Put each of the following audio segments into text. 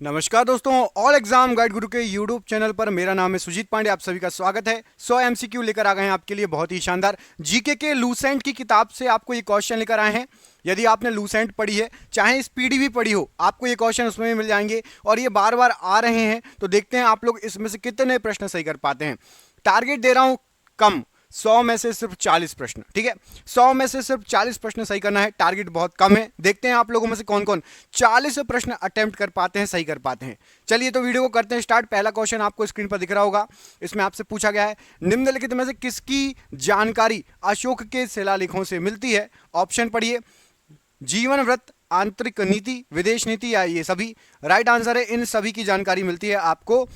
नमस्कार दोस्तों, all exam guide गुरु के यूट्यूब चैनल पर मेरा नाम है सुजीत पांडे। आप सभी का स्वागत है। 100 एमसीक्यू लेकर आ गए हैं आपके लिए, बहुत ही शानदार जीके के लूसेंट की किताब से आपको ये क्वेश्चन लेकर आए हैं। यदि आपने लूसेंट पढ़ी है, चाहे स्पीडी भी पढ़ी हो, आपको ये क्वेश्चन उसमें भी मिल जाएंगे और ये बार बार आ रहे हैं। तो देखते हैं आप लोग इसमें से कितने प्रश्न सही कर पाते हैं। टारगेट दे रहा हूं कम, 100 में से सिर्फ 40 प्रश्न, ठीक है। 100 में से सिर्फ 40 प्रश्न सही करना है, टारगेट बहुत कम है। देखते हैं आप लोगों में से कौन कौन 40 प्रश्न अटेम्प्ट कर पाते हैं, सही कर पाते हैं। चलिए तो वीडियो को करते हैं स्टार्ट। पहला क्वेश्चन आपको स्क्रीन पर दिख रहा होगा। इसमें आपसे पूछा गया है, निम्नलिखित में से किसकी जानकारी अशोक के शिलालेखों से मिलती है। ऑप्शन पढ़िए, जीवन व्रत, आंतरिक नीति, विदेश नीति या ये सभी। राइट आंसर है इन सभी की जानकारी मिलती है आपको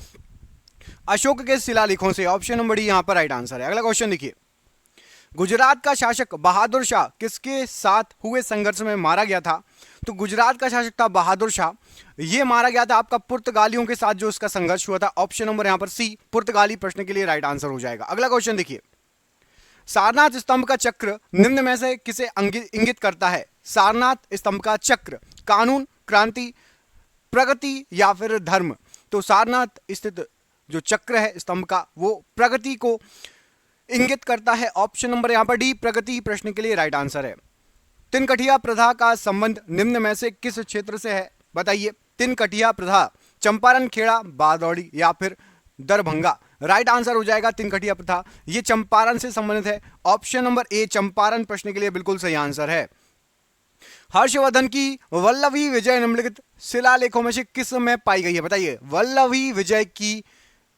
अशोक के शिलालेखों से। ऑप्शन नंबर डी यहां पर राइट आंसर है। अगला क्वेश्चन देखिए, गुजरात का शासक बहादुर शाह किसके साथ हुए संघर्ष में मारा गया था। तो गुजरात का शासक था बहादुर शाह, यह मारा गया था आपका पुर्तगालियों के साथ जो उसका संघर्ष हुआ था। ऑप्शन नंबर यहां पर सी, पुर्तगाली, प्रश्न के लिए राइट आंसर हो जाएगा। अगला क्वेश्चन देखिए, सारनाथ स्तंभ का चक्र निम्न में से किसे इंगित करता है। सारनाथ स्तंभ का चक्र कानून, क्रांति, प्रगति या फिर धर्म। तो सारनाथ स्थित जो चक्र है स्तंभ का, वो प्रगति को इंगित करता है। ऑप्शन नंबर यहां पर डी, प्रगति, प्रश्न के लिए राइट आंसर है। तिनकठिया प्रथा का संबंध निम्न में से किस क्षेत्र से है, बताइए। तिनकठिया प्रथा, चंपारण, खेड़ा, बारदौड़ी या फिर दरभंगा। राइट आंसर हो जाएगा तिनकठिया प्रथा, ये चंपारण से संबंधित है। ऑप्शन नंबर ए, चंपारण, प्रश्न के लिए बिल्कुल सही आंसर है। हर्षवर्धन की वल्लभी विजय निम्नलिखित शिलालेखों में से किस में पाई गई है, बताइए। वल्लभी विजय की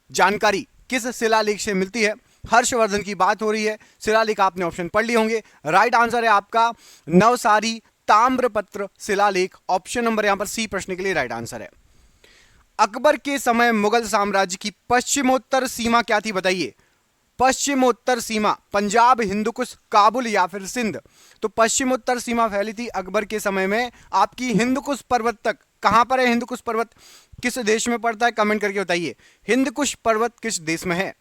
जानकारी किस शिलालेख से मिलती है। हर्षवर्धन की बात हो रही है, शिलालेख आपने ऑप्शन पढ़ लिए होंगे। राइट आंसर है आपका नवसारी ताम्रपत्र शिलालेख। ऑप्शन नंबर यहां पर सी, प्रश्न के लिए राइट आंसर है। अकबर के समय मुगल साम्राज्य की पश्चिमोत्तर सीमा क्या थी, बताइए। पश्चिमोत्तर सीमा पंजाब, हिंदुकुश, काबुल या फिर सिंध। तो पश्चिमोत्तर सीमा फैली थी अकबर के समय में आपकी हिंदुकुश पर्वत तक। कहां पर है हिंदुकुश पर्वत, किस देश में पड़ता है, कमेंट करके बताइए। हिंदुकुश पर्वत किस देश में है।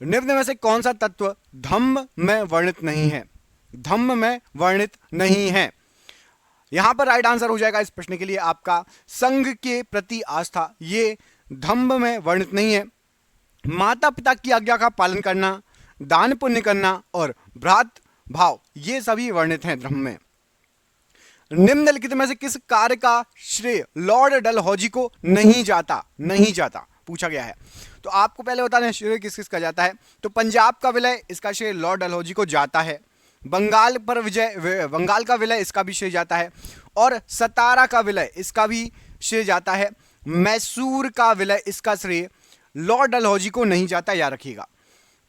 निम्न में से कौन सा तत्व धम्म में वर्णित नहीं है। धम्म में वर्णित नहीं है, यहां पर राइट आंसर हो जाएगा इस प्रश्न के लिए आपका संघ के प्रति आस्था, ये धम्म में वर्णित नहीं है। माता पिता की आज्ञा का पालन करना, दान पुण्य करना और भ्रात भाव, ये सभी वर्णित हैं धम्म में। निम्नलिखित में से किस कार्य का श्रेय लॉर्ड डलहौजी को नहीं जाता, नहीं जाता पूछा गया है। तो आपको पहले बताना है श्रेय किस किस का जाता है। तो पंजाब का विलय, इसका श्रेय लॉर्ड डलहौजी को जाता है। बंगाल पर विजय, बंगाल का विलय, इसका भी श्रेय जाता है। और सतारा का विलय, इसका भी श्रेय जाता है। मैसूर का विलय, इसका श्रेय लॉर्ड डलहौजी को नहीं जाता, याद रखिएगा।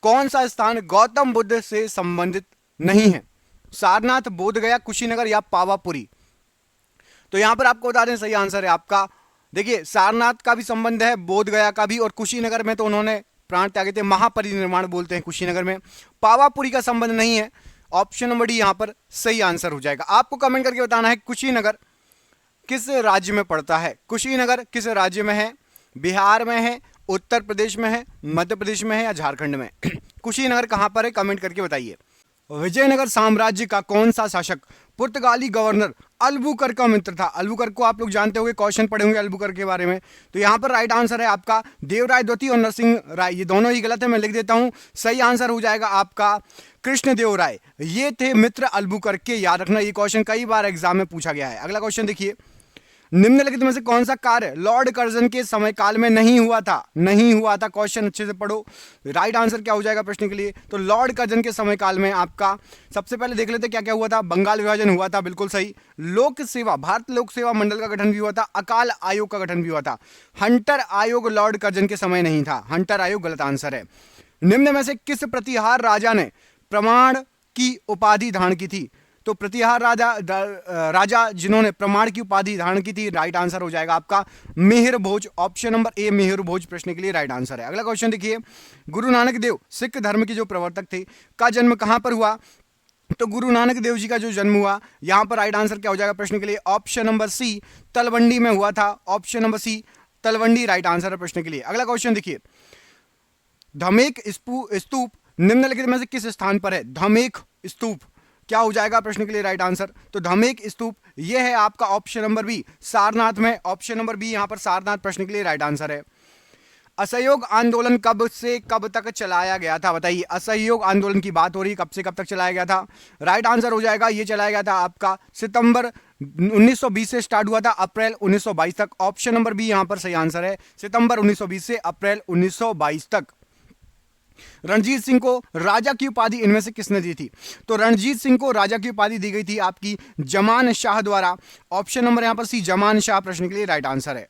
कौन सा स्थान गौतम बुद्ध से संबंधित नहीं है। सारनाथ, बोधगया, कुशीनगर या पावापुरी। तो यहां पर आपको बता दें सही आंसर है आपका, देखिए सारनाथ का भी संबंध है, बोधगया का भी, और कुशीनगर में तो उन्होंने प्राण त्यागे थे, महापरिनिर्वाण बोलते हैं कुशीनगर में। पावापुरी का संबंध नहीं है। ऑप्शन नंबर डी यहां पर सही आंसर हो जाएगा। आपको कमेंट करके बताना है कुशीनगर किस राज्य में पड़ता है। कुशीनगर किस राज्य में है, बिहार में है, उत्तर प्रदेश में है, मध्य प्रदेश में है या झारखंड में। कुशीनगर कहां पर है, कमेंट करके बताइए। विजयनगर साम्राज्य का कौन सा शासक पुर्तगाली गवर्नर अल्बुकर्क का मित्र था। अल्बुकर्क को आप लोग जानते होंगे, क्वेश्चन पढ़े होंगे अल्बुकर्क के बारे में। तो यहां पर राइट आंसर है आपका देवराय द्वितीय और नरसिंह राय, ये दोनों ही गलत है, मैं लिख देता हूं। सही आंसर हो जाएगा आपका कृष्णदेव राय, ये थे मित्र अल्बुकर्क के, याद रखना, ये क्वेश्चन कई बार एग्जाम में पूछा गया है। अगला क्वेश्चन देखिए, निम्नलिखित में से कौन सा कार्य लॉर्ड कर्जन के समय काल में नहीं हुआ था, नहीं हुआ था। क्वेश्चन अच्छे से पढ़ो, राइट आंसर क्या हो जाएगा प्रश्न के लिए। तो लॉर्ड कर्जन के समय काल में आपका सबसे पहले देख लेते क्या क्या हुआ था। बंगाल विभाजन हुआ था, बिल्कुल सही। लोक सेवा, भारत लोक सेवा मंडल का गठन भी हुआ था। अकाल आयोग का गठन भी हुआ था। हंटर आयोग लॉर्ड कर्जन के समय नहीं था, हंटर आयोग गलत आंसर है। निम्न में से किस प्रतिहार राजा ने प्रमाण की उपाधि धारण की थी। तो प्रतिहार राजा जिन्होंने प्रमाण की उपाधि धारण की थी, राइट आंसर हो जाएगा आपका मिहिर भोज। ऑप्शन नंबर ए, मिहिर भोज, प्रश्न के लिए राइट आंसर है। अगला क्वेश्चन देखिए, गुरु नानक देव सिख धर्म के जो प्रवर्तक थे, का जन्म कहां पर हुआ। तो गुरु नानक देव जी का जो जन्म हुआ, यहां पर राइट आंसर क्या हो जाएगा प्रश्न के लिए। ऑप्शन नंबर सी, तलवंडी में हुआ था। Option number C, Talwandi, right answer है प्रश्न के लिए। अगला क्वेश्चन देखिए, धमेक स्तूप निम्नलिखित में से किस स्थान पर है। धमेक स्तूप क्या हो जाएगा प्रश्न के लिए राइट आंसर? तो धमेक स्तूप, ये है आपका ऑप्शन नंबर बी सारनाथ में, ऑप्शन नंबर बी यहां पर सारनाथ प्रश्न के लिए राइट आंसर है। असहयोग आंदोलन कब से कब तक चलाया गया था? बताइए, असहयोग आंदोलन की बात हो रही है, कब से कब तक चलाया गया था? राइट आंसर हो जाएगा, ये चलाया गया था आपका सितंबर 1920 से स्टार्ट हुआ था अप्रैल 1922 तक। ऑप्शन नंबर बी यहां पर सही आंसर है, सितंबर 1920 से अप्रैल 1922 तक। रणजीत सिंह को राजा की उपाधि इनमें से किसने दी थी? तो रणजीत सिंह को राजा की उपाधि दी गई थी आपकी जमान शाह द्वारा। ऑप्शन नंबर यहां पर सी जमान शाह प्रश्न के लिए राइट आंसर है।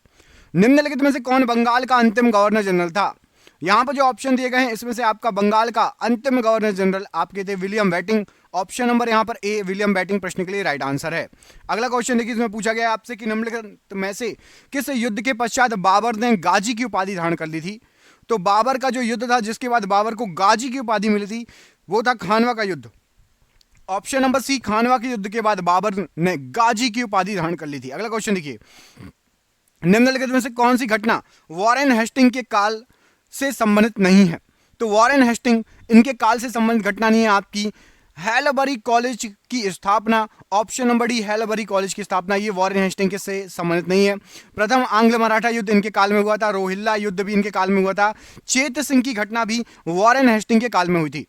निम्नलिखित में से कौन बंगाल का अंतिम गवर्नर जनरल था? यहां पर जो ऑप्शन दिए गए हैं इसमें से आपका बंगाल का अंतिम गवर्नर जनरल आपके थे विलियम बेंटिंक। ऑप्शन नंबर यहां पर ए विलियम बेंटिंक प्रश्न के लिए राइट आंसर है। अगला क्वेश्चन देखिए, इसमें पूछा गया आपसे कि निम्नलिखित में से किस युद्ध के पश्चात बाबर ने गाजी की उपाधि धारण कर ली थी? तो बाबर का जो युद्ध था जिसके बाद बाबर को गाजी की उपाधि मिली थी वो था खानवा का युद्ध। ऑप्शन नंबर सी खानवा के युद्ध के बाद बाबर ने गाजी की उपाधि धारण कर ली थी। अगला क्वेश्चन देखिए, निम्नलिखित में से कौन सी घटना वॉरेन हेस्टिंग के काल से संबंधित नहीं है? तो वॉरेन हेस्टिंग इनके काल से संबंधित घटना नहीं है आपकी हैलबरी कॉलेज की स्थापना। ऑप्शन नंबर डी हैलबरी कॉलेज की स्थापना, ये वॉरेन हेस्टिंग से संबंधित नहीं है। प्रथम आंग्ल मराठा युद्ध इनके काल में हुआ था, रोहिल्ला युद्ध भी इनके काल में हुआ था, चेत सिंह की घटना भी वॉरेन हेस्टिंग के काल में हुई थी।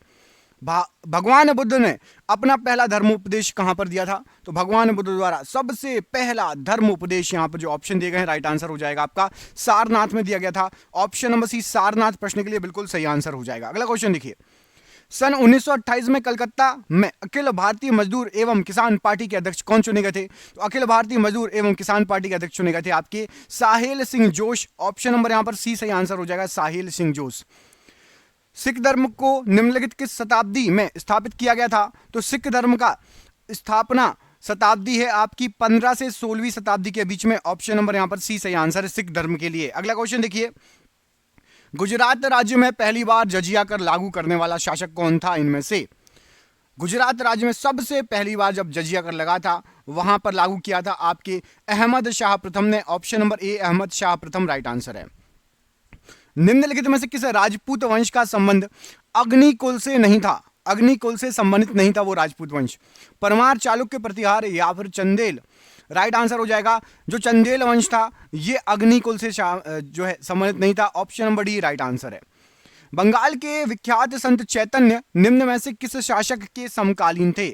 भगवान बुद्ध ने अपना पहला धर्मोपदेश कहां पर दिया था? तो भगवान बुद्ध द्वारा सबसे पहला धर्मोपदेश यहां पर जो ऑप्शन दिए गए हैं राइट आंसर हो जाएगा आपका सारनाथ में दिया गया था। ऑप्शन नंबर सी सारनाथ प्रश्न के लिए बिल्कुल सही आंसर हो जाएगा। अगला क्वेश्चन देखिए, सन 1928 में कलकत्ता में अखिल भारतीय मजदूर एवं किसान पार्टी के अध्यक्ष कौन चुने गए थे? तो अखिल भारतीय मजदूर एवं किसान पार्टी के अध्यक्ष चुने गए थे आपके साहेल सिंह जोश। ऑप्शन नंबर यहां पर सी सही आंसर हो जाएगा, साहेल सिंह जोश। सिख धर्म को निम्नलिखित किस शताब्दी में स्थापित किया गया था? तो सिख धर्म का स्थापना शताब्दी है आपकी 15 से 16वीं शताब्दी के बीच में। ऑप्शन नंबर यहां पर सी सही आंसर है सिख धर्म के लिए। अगला क्वेश्चन देखिए, गुजरात राज्य में पहली बार जजिया कर लागू करने वाला शासक कौन था इनमें से? गुजरात राज्य में सबसे पहली बार जब जजिया कर लगा था वहां पर लागू किया था आपके अहमद शाह प्रथम ने। Option number A Ahmad Shah प्रथम राइट आंसर है। निम्नलिखित में से किस राजपूत वंश का संबंध अग्निकुल से नहीं था? अग्निकुल से संबंधित नहीं था वो राजपूत वंश। परमार, चालुक्य, प्रतिहार या फिर चंदेल? राइट आंसर हो जाएगा जो चंदेल वंश था ये अग्निकुल से जो है संबंधित नहीं था। Option number D right answer है। बंगाल के विख्यात संत चैतन्य निम्न में से किस शासक के समकालीन थे?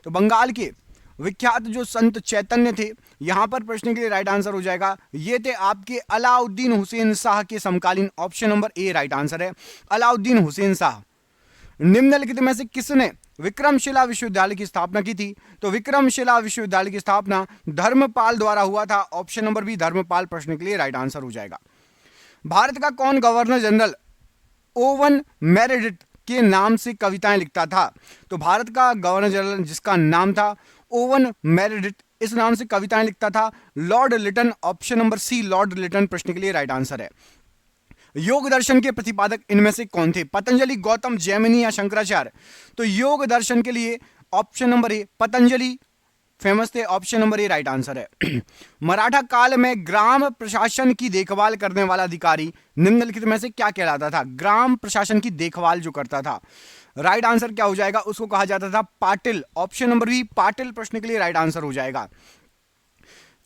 तो बंगाल के विख्यात जो संत चैतन्य थे यहां पर प्रश्न के लिए राइट आंसर हो जाएगा ये थे आपके अलाउद्दीन हुसैन शाह के समकालीन। Option number A right answer है, अलाउद्दीन हुसैन शाह। निम्नलिखित में से किसने विक्रमशिला विश्वविद्यालय की स्थापना की थी? तो विक्रमशिला विश्वविद्यालय की स्थापना धर्मपाल द्वारा हुआ था। ऑप्शन नंबर बी धर्मपाल प्रश्न के लिए राइट आंसर हो जाएगा। भारत का कौन गवर्नर जनरल ओवन मेरेडिथ के नाम से कविताएं लिखता था? तो भारत का गवर्नर जनरल जिसका नाम था ओवन मेरेडिथ, इस नाम से कविताएं लिखता था Lord Lytton. Option number C Lord Lytton प्रश्न के लिए राइट आंसर है। योग दर्शन के प्रतिपादक इनमें से कौन थे? पतंजलि, गौतम, जैमिनी या शंकराचार्य? तो योग दर्शन के लिए option number A Patanjali famous थे। Option number A right answer है। मराठा काल में ग्राम प्रशासन की देखभाल करने वाला अधिकारी निम्नलिखित में से क्या कहलाता था? ग्राम प्रशासन की देखभाल जो करता था, राइट आंसर क्या हो जाएगा? उसको कहा जाता था Patil. Option number B Patil प्रश्न के लिए राइट आंसर हो जाएगा।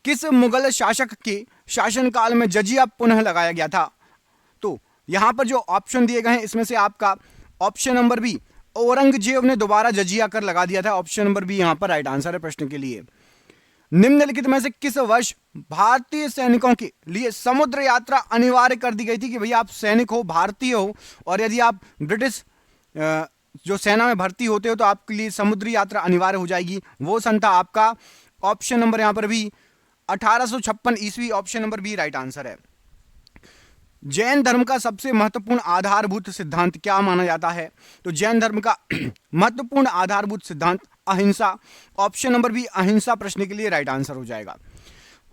किस मुगल शासक के शासनकाल में जजिया पुनः लगाया गया था? तो यहां पर जो ऑप्शन दिए गए हैं इसमें से आपका ऑप्शन नंबर बी औरंगजेब ने दोबारा जजिया कर लगा दिया था। ऑप्शन नंबर बी यहां पर राइट आंसर है प्रश्न के लिए। निम्नलिखित में से किस वर्ष भारतीय सैनिकों के लिए समुद्र यात्रा अनिवार्य कर दी गई थी कि भैया आप सैनिक हो, भारतीय हो और यदि आप ब्रिटिश जो सेना में भर्ती होते हो तो आपके लिए समुद्री यात्रा अनिवार्य हो जाएगी? वो सन था आपका ऑप्शन नंबर यहां पर भी 1856 ईस्वी। Option number B right answer है। जैन धर्म का सबसे महत्वपूर्ण आधारभूत सिद्धांत क्या माना जाता है? तो जैन धर्म का महत्वपूर्ण आधारभूत सिद्धांत अहिंसा। ऑप्शन नंबर बी अहिंसा प्रश्न के लिए राइट आंसर हो जाएगा।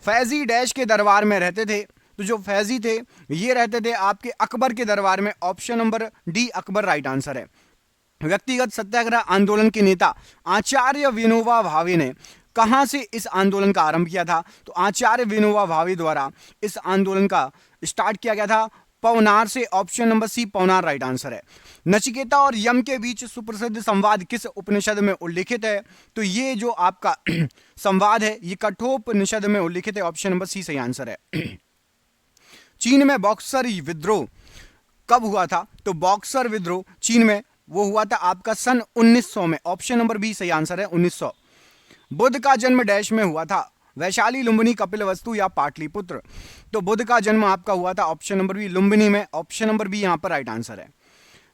फैजी डैश के दरबार में रहते थे, तो जो फैजी थे ये रहते थे आपके अकबर के दरबार में। Option number D Akbar right answer है। व्यक्तिगत सत्याग्रह आंदोलन के नेता आचार्य विनोबा भावे ने कहां से इस आंदोलन का आरंभ किया था? तो आचार्य विनोबा भावे द्वारा इस आंदोलन का स्टार्ट किया गया था पवनार से, option number C Pavnar right answer है। नचिकेता और यम के बीच सुप्रसिद्ध संवाद किस उपनिषद में उल्लिखित है? तो ये जो आपका संवाद है ये कठोपनिषद में उल्लिखित है, ऑप्शन नंबर सी सही आंसर है। चीन में बॉक्सर विद्रोह कब हुआ था? तो बॉक्सर विद्रोह चीन में वो हुआ था आपका सन 1900 में, ऑप्शन नंबर बी सही आंसर है 1900। बुद्ध का जन्म डैश में हुआ था? वैशाली, लुम्बिनी, कपिलवस्तु या पाटलिपुत्र? तो बुद्ध का जन्म आपका हुआ था ऑप्शन नंबर बी लुम्बिनी में, ऑप्शन नंबर बी यहां पर राइट आंसर है।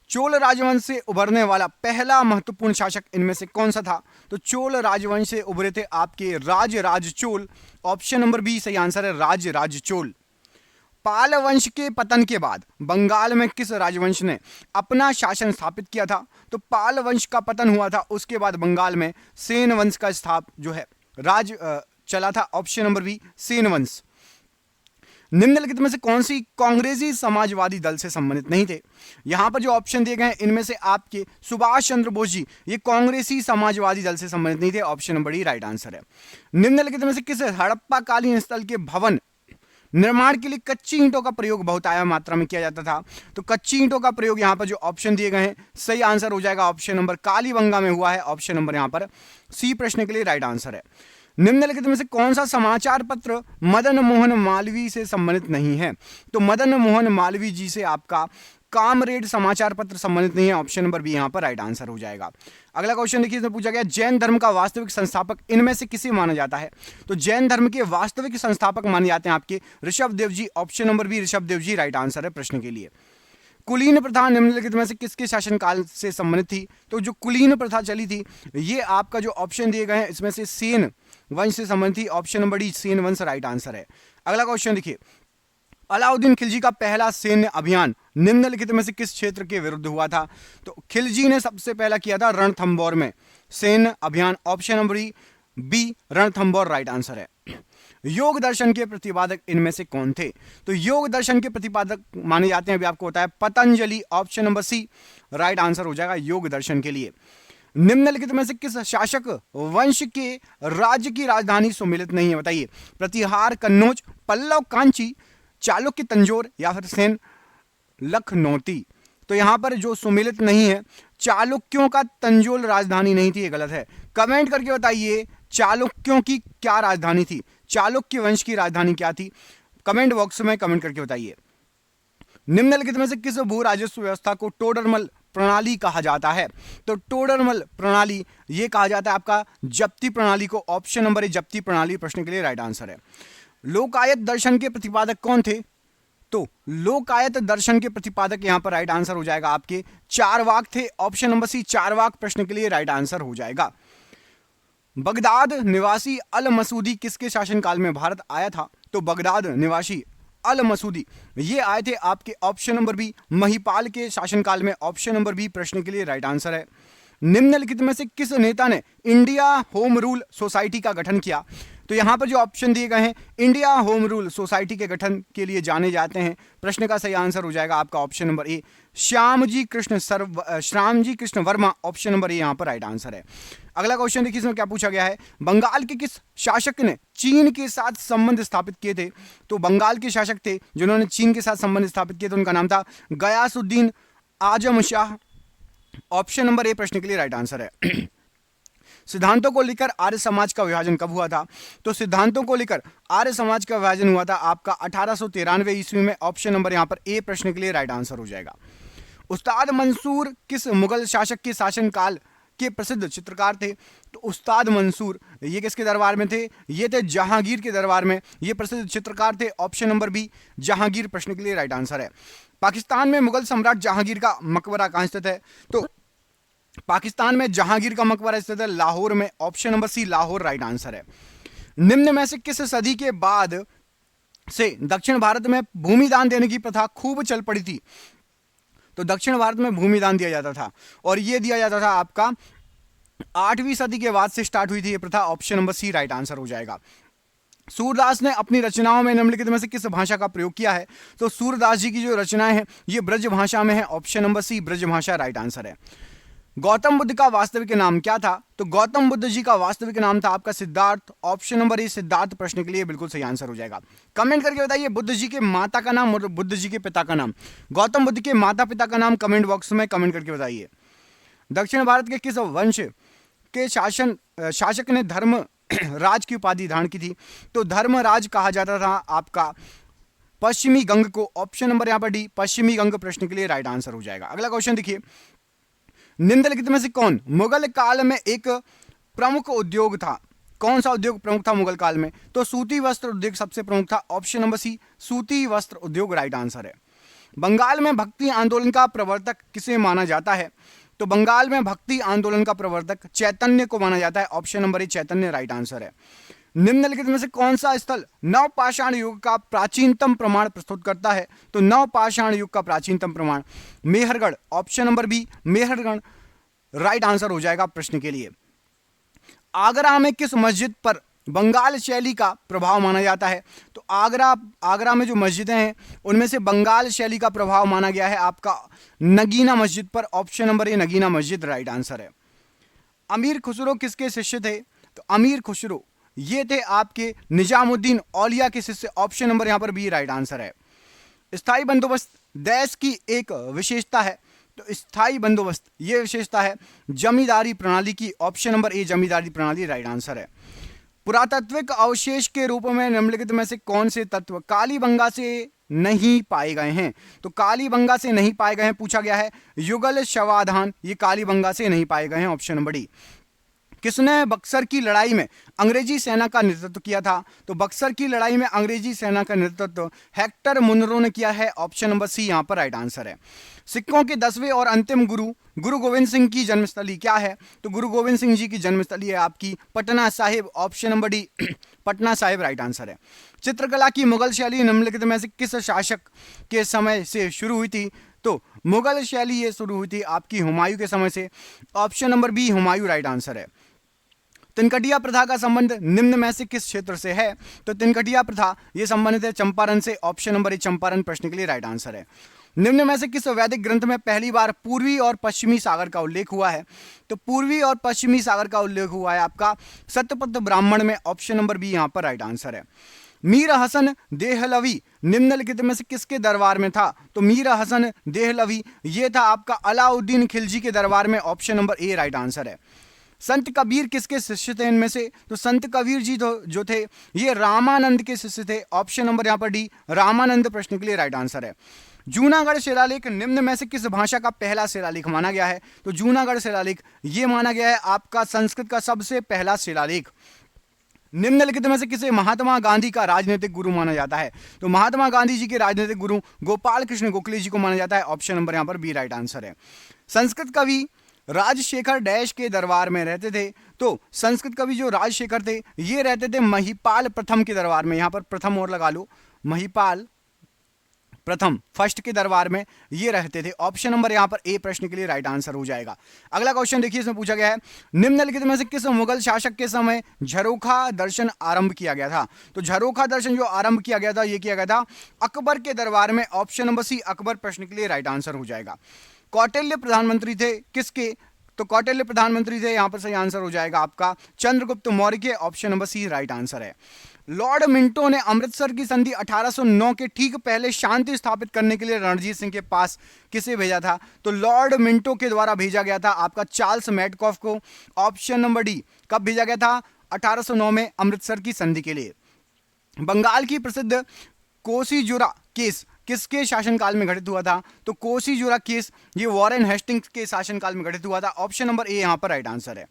चोल राजवंश से उभरने वाला पहला महत्वपूर्ण शासक इनमें से कौन सा था? तो चोल राजवंश से उभरे थे आपके राज चोल, ऑप्शन नंबर बी सही आंसर है राज चोल। पाल वंश के पतन के बाद बंगाल में किस राजवंश ने अपना शासन स्थापित किया था? तो पाल वंश का पतन हुआ था, उसके बाद बंगाल में सेन वंश का जो है राज चला था, ऑप्शन नंबर बी सेन वंश। निम्नलिखित में से कौन सी कांग्रेसी समाजवादी दल से संबंधित नहीं थे? यहां पर जो ऑप्शन दिए गए हैं इनमें से आपके सुभाष चंद्र बोस जी ये कांग्रेसी समाजवादी दल से संबंधित नहीं थे, option number D right answer है। निम्नलिखित में से किस हड़प्पा कालीन स्थल के भवन निर्माण के लिए कच्ची ईंटों का प्रयोग बहुतायत मात्रा में किया जाता था? तो कच्ची ईंटों का प्रयोग यहां पर जो ऑप्शन दिए गए हैं सही आंसर हो जाएगा ऑप्शन नंबर कालीबंगा में हुआ है, ऑप्शन नंबर यहां पर सी प्रश्न के लिए राइट आंसर है। निम्नलिखित में से कौन सा समाचार पत्र मदन मोहन मालवीय से संबंधित नहीं है? तो मदन मोहन मालवीय जी से आपका कामरेड समाचार पत्र संबंधित नहीं है, ऑप्शन नंबर बी यहां पर राइट आंसर हो जाएगा। अगला क्वेश्चन देखिए, इसमें पूछा गया जैन धर्म का वास्तविक संस्थापक इनमें से किसे माना जाता है? तो जैन धर्म के वास्तविक संस्थापक माने जाते हैं आपके ऋषभदेव जी, ऑप्शन नंबर बी ऋषभदेव जी राइट आंसर है प्रश्न के लिए। कुलीन प्रथा निम्नलिखित में से किसके शासनकाल से संबंधित थी? तो जो कुलीन प्रथा चली थी ये आपका जो ऑप्शन दिए गए हैं इसमें से सेन वंश से संबंधित थी, ऑप्शन नंबर डी सेन वंश राइट आंसर है। अगला क्वेश्चन देखिए, अलाउद्दीन खिलजी का पहला सैन्य अभियान निम्नलिखित में से किस क्षेत्र के विरुद्ध हुआ था? तो खिलजी ने सबसे पहला किया था रणथंबोर में सैन्य अभियान, option number B Ranthambore right answer है। योग दर्शन के प्रतिपादक इनमें से कौन थे? तो योग दर्शन के प्रतिपादक माने जाते हैं अभी आपको होता है Patanjali, option number C right answer हो जाएगा योग दर्शन के लिए। निम्नलिखित में से किस शासक वंश के राज्य की राजधानी सुमिलित नहीं है? बताइए, प्रतिहार, कन्नौज, पल्लव कांची, चालुक्य तंजौर या फिर सेन लखनौती? तो यहां पर जो सुमिलित नहीं है, चालुक्यों का तंजौर राजधानी नहीं थी, ये गलत है। कमेंट करके बताइए चालुक्यों की क्या राजधानी थी, चालुक्य वंश की राजधानी क्या थी? कमेंट बॉक्स में कमेंट करके बताइए। निम्नलिखित में से किस भू राजस्व व्यवस्था को टोडरमल प्रणाली कहा जाता है? तो टोडरमल प्रणाली ये कहा जाता है आपका जप्ती प्रणाली को, ऑप्शन नंबर ए जप्ती प्रणाली प्रश्न के लिए राइट आंसर है। लोकायत दर्शन के प्रतिपादक कौन थे? तो लोकायत दर्शन के प्रतिपादक यहां पर राइट आंसर हो जाएगा आपके चारवाक थे, ऑप्शन नंबर सी चारवाक प्रश्न के लिए राइट आंसर हो जाएगा। बगदाद निवासी अल मसूदी किसके शासनकाल में भारत आया था? तो बगदाद निवासी अल मसूदी ये आए थे आपके ऑप्शन नंबर बी महिपाल के शासनकाल में, ऑप्शन नंबर बी प्रश्न के लिए राइट आंसर है। निम्नलिखित में से किस नेता ने इंडिया होम रूल सोसाइटी का गठन किया? तो यहां पर जो ऑप्शन दिए गए हैं इंडिया होम रूल सोसाइटी के गठन के लिए जाने जाते हैं, प्रश्न का सही आंसर हो जाएगा आपका ऑप्शन नंबर ए श्यामजी कृष्ण वर्मा, ऑप्शन नंबर ए यहां पर राइट आंसर है। अगला क्वेश्चन देखिए, इसमें क्या पूछा गया है, बंगाल के किस शासक ने चीन के साथ संबंध स्थापित किए थे? तो बंगाल के शासक थे जिन्होंने चीन के साथ संबंध स्थापित किए थे, उनका नाम था गयासुद्दीन आजम शाह, ऑप्शन नंबर ए प्रश्न के लिए राइट आंसर है। सिद्धांतों को लेकर आर्य समाज का विभाजन कब हुआ था? तो सिद्धांतों को लेकर आर्य समाज का विभाजन हुआ था आपका 1893 ईस्वी में, ऑप्शन नंबर यहां पर ए प्रश्न के लिए राइट आंसर हो जाएगा। उस्ताद मंसूर किस मुगल शासक के शासनकाल के प्रसिद्ध चित्रकार थे? तो उस्ताद मंसूर ये किसके दरबार में थे? ये थे जहांगीर के दरबार में, ये प्रसिद्ध चित्रकार थे, ऑप्शन नंबर बी जहांगीर प्रश्न के लिए राइट आंसर है। पाकिस्तान में मुगल सम्राट जहांगीर का मकबरा कहां स्थित है? तो पाकिस्तान में जहांगीर का मकबरा स्थित है लाहौर में, option number C Lahore right answer है। निम्न में से किस सदी के बाद से दक्षिण भारत में भूमि दान देने की प्रथा खूब चल पड़ी थी? तो दक्षिण भारत में भूमि दान दिया जाता था और यह दिया जाता था आपका 8वीं सदी के बाद से स्टार्ट हुई थी यह प्रथा, option number C right answer हो जाएगा। सूरदास ने अपनी रचनाओं में निम्नलिखित में से किस भाषा का प्रयोग किया है? तो सूरदास जी की जो रचनाएं हैं ये ब्रज भाषा में है, ऑप्शन नंबर सी ब्रज भाषा राइट आंसर है। गौतम बुद्ध का वास्तविक नाम क्या था? तो गौतम बुद्ध जी का वास्तविक नाम था आपका सिद्धार्थ। ऑप्शन नंबर ए सिद्धार्थ प्रश्न के लिए बिल्कुल सही आंसर हो जाएगा। कमेंट करके बताइए बुद्ध जी के माता का नाम और बुद्ध जी के पिता का नाम। गौतम बुद्ध के माता पिता का नाम कमेंट बॉक्स में कमेंट करके बताइए। दक्षिण भारत के किस वंश के शासक ने धर्म राज की उपाधि धारण की थी? तो धर्मराज कहा जाता था आपका पश्चिमी गंग को। ऑप्शन नंबर यहां पर डी पश्चिमी गंग प्रश्न के लिए राइट आंसर हो जाएगा। अगला क्वेश्चन देखिए, निम्नलिखित में से कौन मुगल काल में एक प्रमुख उद्योग था? कौन सा उद्योग प्रमुख था मुगल काल में? तो सूती वस्त्र उद्योग सबसे प्रमुख था। ऑप्शन नंबर सी सूती वस्त्र उद्योग राइट आंसर है। बंगाल में भक्ति आंदोलन का प्रवर्तक किसे माना जाता है? तो बंगाल में भक्ति आंदोलन का प्रवर्तक चैतन्य को माना जाता है। ऑप्शन नंबर ए चैतन्य राइट आंसर है। निम्नलिखित में से कौन सा स्थल नवपाषाण युग का प्राचीनतम प्रमाण प्रस्तुत करता है? तो नवपाषाण युग का प्राचीनतम प्रमाण Mehrgarh. Option number B Mehrgarh right answer हो जाएगा प्रश्न के लिए। आगरा में किस मस्जिद पर बंगाल शैली का प्रभाव माना जाता है? तो आगरा में जो मस्जिदें हैं उनमें से बंगाल शैली का प्रभाव माना गया है आपका नगीना मस्जिद पर। ऑप्शन नंबर ए नगीना मस्जिद राइट आंसर है। अमीर खुसरो किसके शिष्य थे? तो अमीर खुसरो ये थे आपके निजामुद्दीन औलिया के शिष्य। ऑप्शन नंबर यहां पर बी राइट आंसर है। स्थायी बंदोबस्त देश की एक विशेषता है। तो स्थायी बंदोबस्त ये विशेषता है जमींदारी प्रणाली की। ऑप्शन नंबर ए जमींदारी प्रणाली राइट आंसर है। पुरातात्विक अवशेष के रूप में निम्नलिखित में से कौन से तत्व कालीबंगा से नहीं पाए गए हैं? तो कालीबंगा से नहीं पाए गए हैं पूछा गया है। युगल शवाधान ये कालीबंगा से नहीं पाए गए हैं। Option number D. किसने बक्सर की लड़ाई में अंग्रेजी सेना का नेतृत्व किया था? तो बक्सर की लड़ाई में अंग्रेजी सेना का नेतृत्व हेक्टर मुनरो ने किया है। ऑप्शन नंबर सी यहां पर राइट आंसर है। सिखों के 10वें और अंतिम गुरु गुरु गोविंद सिंह की जन्मस्थली क्या है? तो गुरु गोविंद सिंह जी की जन्मस्थली है आपकी Patna Sahib. Option number D Patna Sahib right answer है। चित्रकला की मुगल शैली निम्नलिखित में से किस शासक के समय से शुरू हुई थी? तो मुगल शैली ये शुरू हुई थी आपकी हुमायूं के समय से। Option number B Humayun right answer है। तिनकटिया प्रथा का संबंध निम्न में से किस क्षेत्र से है? तो तिनकटिया प्रथा ये संबंधित है चंपारण से। ऑप्शन नंबर ए चंपारण प्रश्न के लिए राइट आंसर है। निम्न में से किस वैदिक ग्रंथ में पहली बार पूर्वी और पश्चिमी सागर का उल्लेख हुआ है? तो पूर्वी और पश्चिमी सागर का उल्लेख हुआ है आपका सत्यपथ ब्राह्मण में। ऑप्शन नंबर बी यहां पर राइट आंसर है। मीर हसन देहलवी निम्नलिखित में से किसके दरबार में था? तो मीर हसन देहलवी ये था आपका अलाउद्दीन खिलजी के दरबार में। Option number A right answer है। संत कबीर किसके शिष्य थे इनमें से? तो संत कबीर जी जो थे ये रामानंद के शिष्य थे। ऑप्शन नंबर यहां पर डी रामानंद प्रश्न के लिए राइट आंसर है। जूनागढ़ शिलालेख निम्न में से किस भाषा का पहला शिलालेख माना गया है? तो जूनागढ़ शिलालेख ये माना गया है आपका संस्कृत का सबसे पहला शिलालेख। निम्नलिखित में से किसे महात्मा गांधी का राजनीतिक गुरु माना जाता है? तो महात्मा गांधी जी के राजनीतिक गुरु गोपाल कृष्ण गोखले जी को माना जाता है। ऑप्शन नंबर यहां पर बी राइट आंसर है। संस्कृत कवि राजशेखर डैश के दरबार में रहते थे। तो संस्कृत कवि जो राजशेखर थे ये रहते थे महिपाल प्रथम के दरबार में। यहां पर प्रथम और लगा लो, महिपाल प्रथम फर्स्ट के दरबार में ये रहते थे। ऑप्शन नंबर यहां पर ए प्रश्न के लिए राइट आंसर हो जाएगा। अगला क्वेश्चन देखिए, इसमें पूछा गया है निम्नलिखित में से किस मुगल शासक के समय झरोखा दर्शन आरंभ किया गया था? तो झरोखा दर्शन जो आरंभ किया गया था ये किया गया था अकबर के दरबार में। ऑप्शन नंबर सी अकबर प्रश्न के लिए राइट आंसर हो जाएगा। कौटिल्य प्रधानमंत्री थे किसके? तो कौटिल्य प्रधानमंत्री थे, यहां पर सही आंसर हो जाएगा आपका चंद्रगुप्त मौर्य के। Option number C right answer है। लॉर्ड मिंटो ने अमृतसर की संधि 1809 के ठीक पहले शांति स्थापित करने के लिए रणजीत सिंह के पास किसे भेजा था? तो लॉर्ड मिंटो के द्वारा भेजा गया था आपका चार्ल्स मैडकॉफ को। ऑप्शन नंबर डी कब भेजा गया था? 1809 में अमृतसर की संधि के लिए। बंगाल की प्रसिद्ध कोसीजुरा केस किसके शासनकाल में घटित हुआ था? तो कोसीजुरा केस ये वॉरेन हेस्टिंग्स के शासनकाल में घटित हुआ था। ऑप्शन नंबर ए यहां पर राइट आंसर है।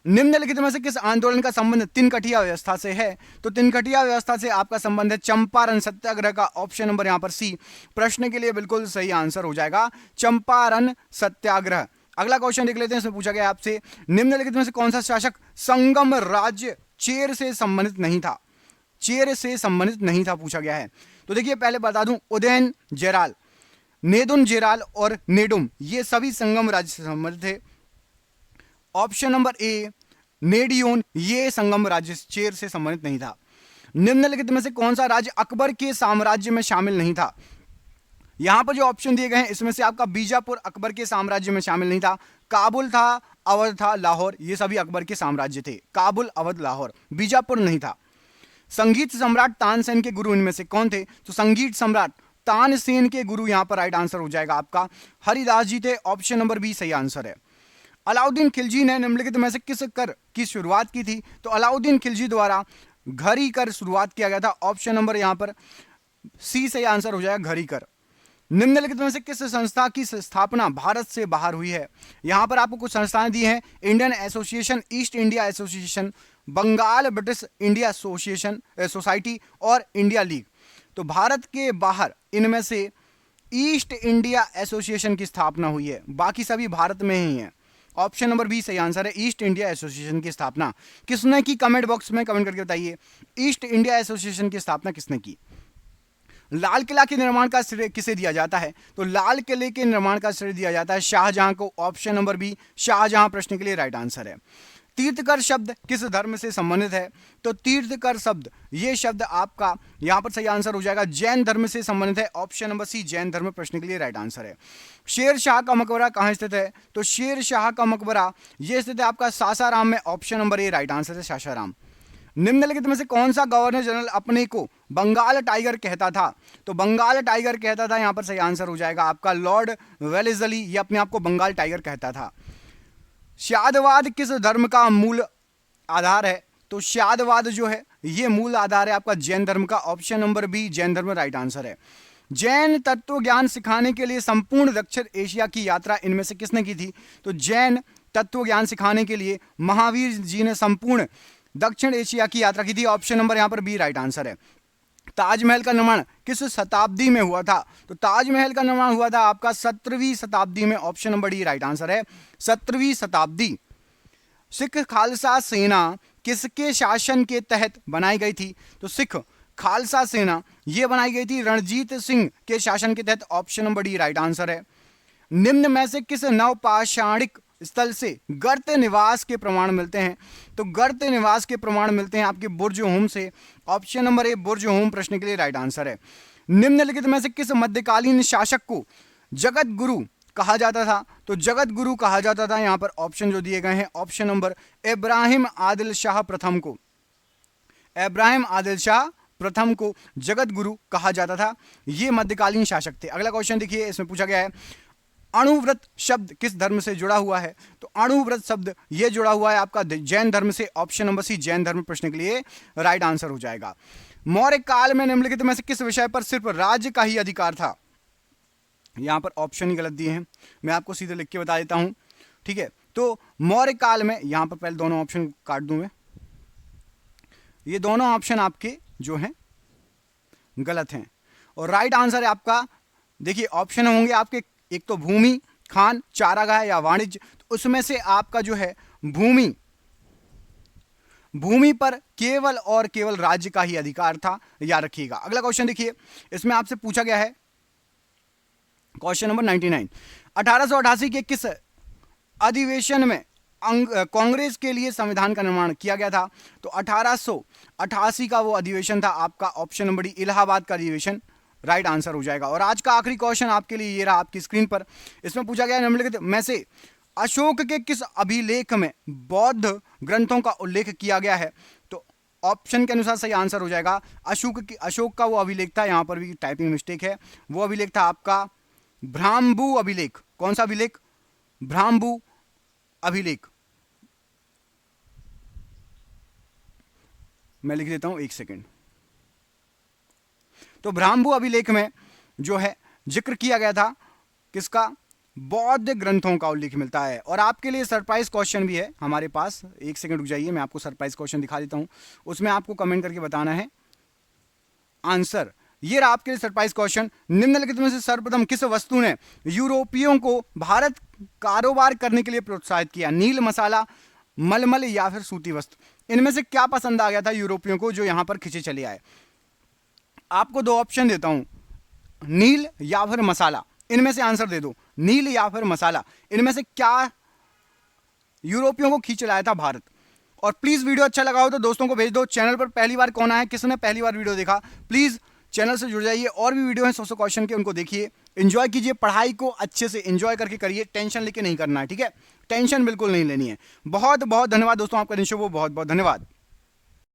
निम्नलिखित में से किस आंदोलन का संबंध तिनकटिया व्यवस्था से है? तो तिनकटिया व्यवस्था से आपका संबंध है चंपारण सत्याग्रह का। ऑप्शन नंबर यहां पर सी प्रश्न के लिए बिल्कुल सही आंसर हो जाएगा चंपारण सत्याग्रह। अगला क्वेश्चन देख लेते हैं, इसमें पूछा गया आपसे निम्नलिखित में से कौन सा शासक संगम राज्य चेर से संबंधित नहीं था? चेर से संबंधित नहीं था पूछा गया है। तो देखिए पहले बता दूं उदयन जेराल, नेदुन जेराल और नेडुम ये सभी संगम राज्य से संबंधित थे। ऑप्शन नंबर ए नेडियोन ये संगम राज्य चेर से संबंधित नहीं था। निम्नलिखित में से कौन सा राज्य अकबर के साम्राज्य में शामिल नहीं था? यहां पर जो ऑप्शन दिए गए हैं इसमें से आपका बीजापुर अकबर के साम्राज्य में शामिल नहीं था, काबुल था, अवध था, लाहौर, ये सभी अकबर के साम्राज्य थे। काबुल, अवध, लाहौर, बीजापुर नहीं था। संगीत सम्राट तानसेन के गुरु इनमें से कौन थे? तो संगीत सम्राट तानसेन के गुरु यहां पर राइट आंसर हो जाएगा आपका हरिदास जी थे। ऑप्शन नंबर बी सही आंसर है। अलाउद्दीन खिलजी ने निम्नलिखित में से किस कर की शुरुआत की थी? तो अलाउद्दीन खिलजी द्वारा घड़ी कर शुरुआत किया गया था। ऑप्शन नंबर यहां पर सी सही आंसर हो जाएगा, घड़ी कर। निम्नलिखित में से किस संस्था की स्थापना भारत से बाहर हुई है? यहां पर आपको कुछ संस्थाएं दी हैं, Indian association, East India association, Bengal British India association society और इंडिया लीग। तो भारत के बाहर इनमें से ईस्ट इंडिया एसोसिएशन की स्थापना हुई है, बाकी सभी भारत में ही है। ऑप्शन नंबर बी सही आंसर है, ईस्ट इंडिया एसोसिएशन की स्थापना किसने की? कमेंट बॉक्स में कमेंट करके बताइए, ईस्ट इंडिया एसोसिएशन की स्थापना किसने की? लाल किला के निर्माण का श्रेय किसे दिया जाता है? तो लाल किले के निर्माण का श्रेय दिया जाता है शाहजहां को। ऑप्शन नंबर बी शाहजहां प्रश्न के लिए राइट आंसर है। तीर्थकर शब्द किस धर्म से संबंधित है? तो तीर्थकर शब्द, ये शब्द आपका यहां पर सही आंसर हो जाएगा जैन धर्म से संबंधित है। ऑप्शन नंबर सी जैन धर्म प्रश्न के लिए राइट आंसर है। शेर शाह का मकबरा कहां स्थित है? तो शेर शाह का मकबरा ये स्थित है आपका सासाराम में। Option number A right answer है, सासाराम। निम्नलिखित में से कौन सा गवर्नर जनरल अपने को बंगाल टाइगर कहता था? तो बंगाल टाइगर कहता था, यहां पर सही आंसर हो जाएगा आपका लॉर्ड वेलेस्ली, ये अपने आप को बंगाल टाइगर कहता था। शादवाद किस धर्म का मूल आधार है? तो शादवाद जो है ये मूल आधार है आपका जैन धर्म का। ऑप्शन नंबर बी जैन धर्म राइट आंसर है। जैन तत्व ज्ञान सिखाने के लिए संपूर्ण दक्षिण एशिया की यात्रा इनमें से किसने की थी? तो जैन तत्व ज्ञान सिखाने के लिए महावीर जी ने संपूर्ण दक्षिण एशिया की यात्रा की थी। ऑप्शन नंबर यहां पर बी राइट आंसर है। ताजमहल का निर्माण किस शताब्दी में हुआ था? तो ताजमहल का निर्माण हुआ था आपका 17वीं शताब्दी में। Option number D right answer है, 17वीं शताब्दी। सिख खालसा सेना किसके शासन के तहत बनाई गई थी? तो सिख खालसा सेना यह बनाई गई थी रणजीत सिंह के शासन के तहत। Option number D right answer है। निम्न में से किस नवपाषाणिक स्थल से गर्त निवास के प्रमाण मिलते हैं? तो गर्त निवास के प्रमाण मिलते हैं आपके बुर्ज होम से। ऑप्शन नंबर ए बुर्ज होम प्रश्न के लिए राइट आंसर है। निम्नलिखित में से किस मध्यकालीन शासक को जगत गुरु कहा जाता था? तो जगत गुरु कहा जाता था यहां पर ऑप्शन जो दिए गए हैं, ऑप्शन नंबर इब्राहिम आदिल शाह प्रथम को, इब्राहिम आदिल शाह प्रथम को जगत गुरु कहा जाता था। ये मध्यकालीन शासक थे। अगला क्वेश्चन देखिए, इसमें पूछा गया है अणुव्रत शब्द किस धर्म से जुड़ा हुआ है? तो अणुव्रत शब्द ये जुड़ा हुआ है आपका जैन धर्म से। ऑप्शन नंबर सी जैन धर्म प्रश्न के लिए राइट आंसर हो जाएगा। मौर्य काल में निम्नलिखित में से किस विषय पर सिर्फ राज्य का ही अधिकार था? यहां पर ऑप्शन ही गलत दिए हैं, मैं आपको सीधे लिख के बता देता हूं, ठीक है। तो मौर्य काल में, यहां पर पहले दोनों ऑप्शन काट दूं मैं, ये दोनों ऑप्शन आपके जो हैं गलत हैं और राइट आंसर है आपका, देखिए ऑप्शन होंगे आपके, एक तो भूमि, खान, चारागाह या वाणिज्य। तो उसमें से आपका जो है भूमि, भूमि पर केवल और केवल राज्य का ही अधिकार था, याद रखिएगा। अगला क्वेश्चन देखिए, इसमें आपसे पूछा गया है क्वेश्चन नंबर 99, 1888 के किस अधिवेशन में कांग्रेस के लिए संविधान का निर्माण किया गया था? तो 1888 का वो अधिवेशन था आपका, ऑप्शन नंबर डी इलाहाबाद का अधिवेशन राइट आंसर हो जाएगा। और आज का आखिरी क्वेश्चन आपके लिए ये रहा आपकी स्क्रीन पर। इसमें पूछा गया निम्नलिखित में से अशोक के किस अभिलेख में बौद्ध ग्रंथों का उल्लेख किया गया है? तो ऑप्शन के अनुसार सही आंसर हो जाएगा अशोक का वो अभिलेख था, यहां पर भी टाइपिंग मिस्टेक है, वो अभिलेख था आपका भ्राम्बू अभिलेख। कौन सा अभिलेख? भ्राम्बू अभिलेख। मैं लिख देता हूं, एक सेकेंड। तो भ्राम्बू अभिलेख में जो है जिक्र किया गया था किसका? बौद्ध ग्रंथों का उल्लेख मिलता है। और आपके लिए सरप्राइज क्वेश्चन भी है हमारे पास, एक सेकंड रुक जाइए, मैं आपको सरप्राइज क्वेश्चन दिखा देता हूं, उसमें आपको कमेंट करके बताना है आंसर। ये रहा आपके लिए सरप्राइज क्वेश्चन। निम्नलिखित में से सर्वप्रथम किस वस्तु ने यूरोपियों को भारत कारोबार करने के लिए प्रोत्साहित किया? नील, मसाला, मलमल या फिर सूती वस्त्र। इनमें से क्या पसंद आ गया था यूरोपियों को जो यहां पर खिंचे चले आए? आपको दो ऑप्शन देता हूं, नील या फिर मसाला, इनमें से आंसर दे दो, नील या फिर मसाला, इनमें से क्या यूरोपियों को खींच लाया था भारत? और प्लीज वीडियो अच्छा लगा हो तो दोस्तों को भेज दो। चैनल पर पहली बार कौन आया, किसने पहली बार वीडियो देखा, प्लीज चैनल से जुड़ जाइए, और भी वीडियो हैं 100 क्वेश्चन के, उनको देखिए, एंजॉय कीजिए, पढ़ाई को अच्छे से एंजॉय करके करिए, टेंशन लेके नहीं करना है, ठीक है, टेंशन बिल्कुल नहीं लेनी है। बहुत बहुत धन्यवाद दोस्तों, आपका दिन शुभ हो, बहुत बहुत धन्यवाद।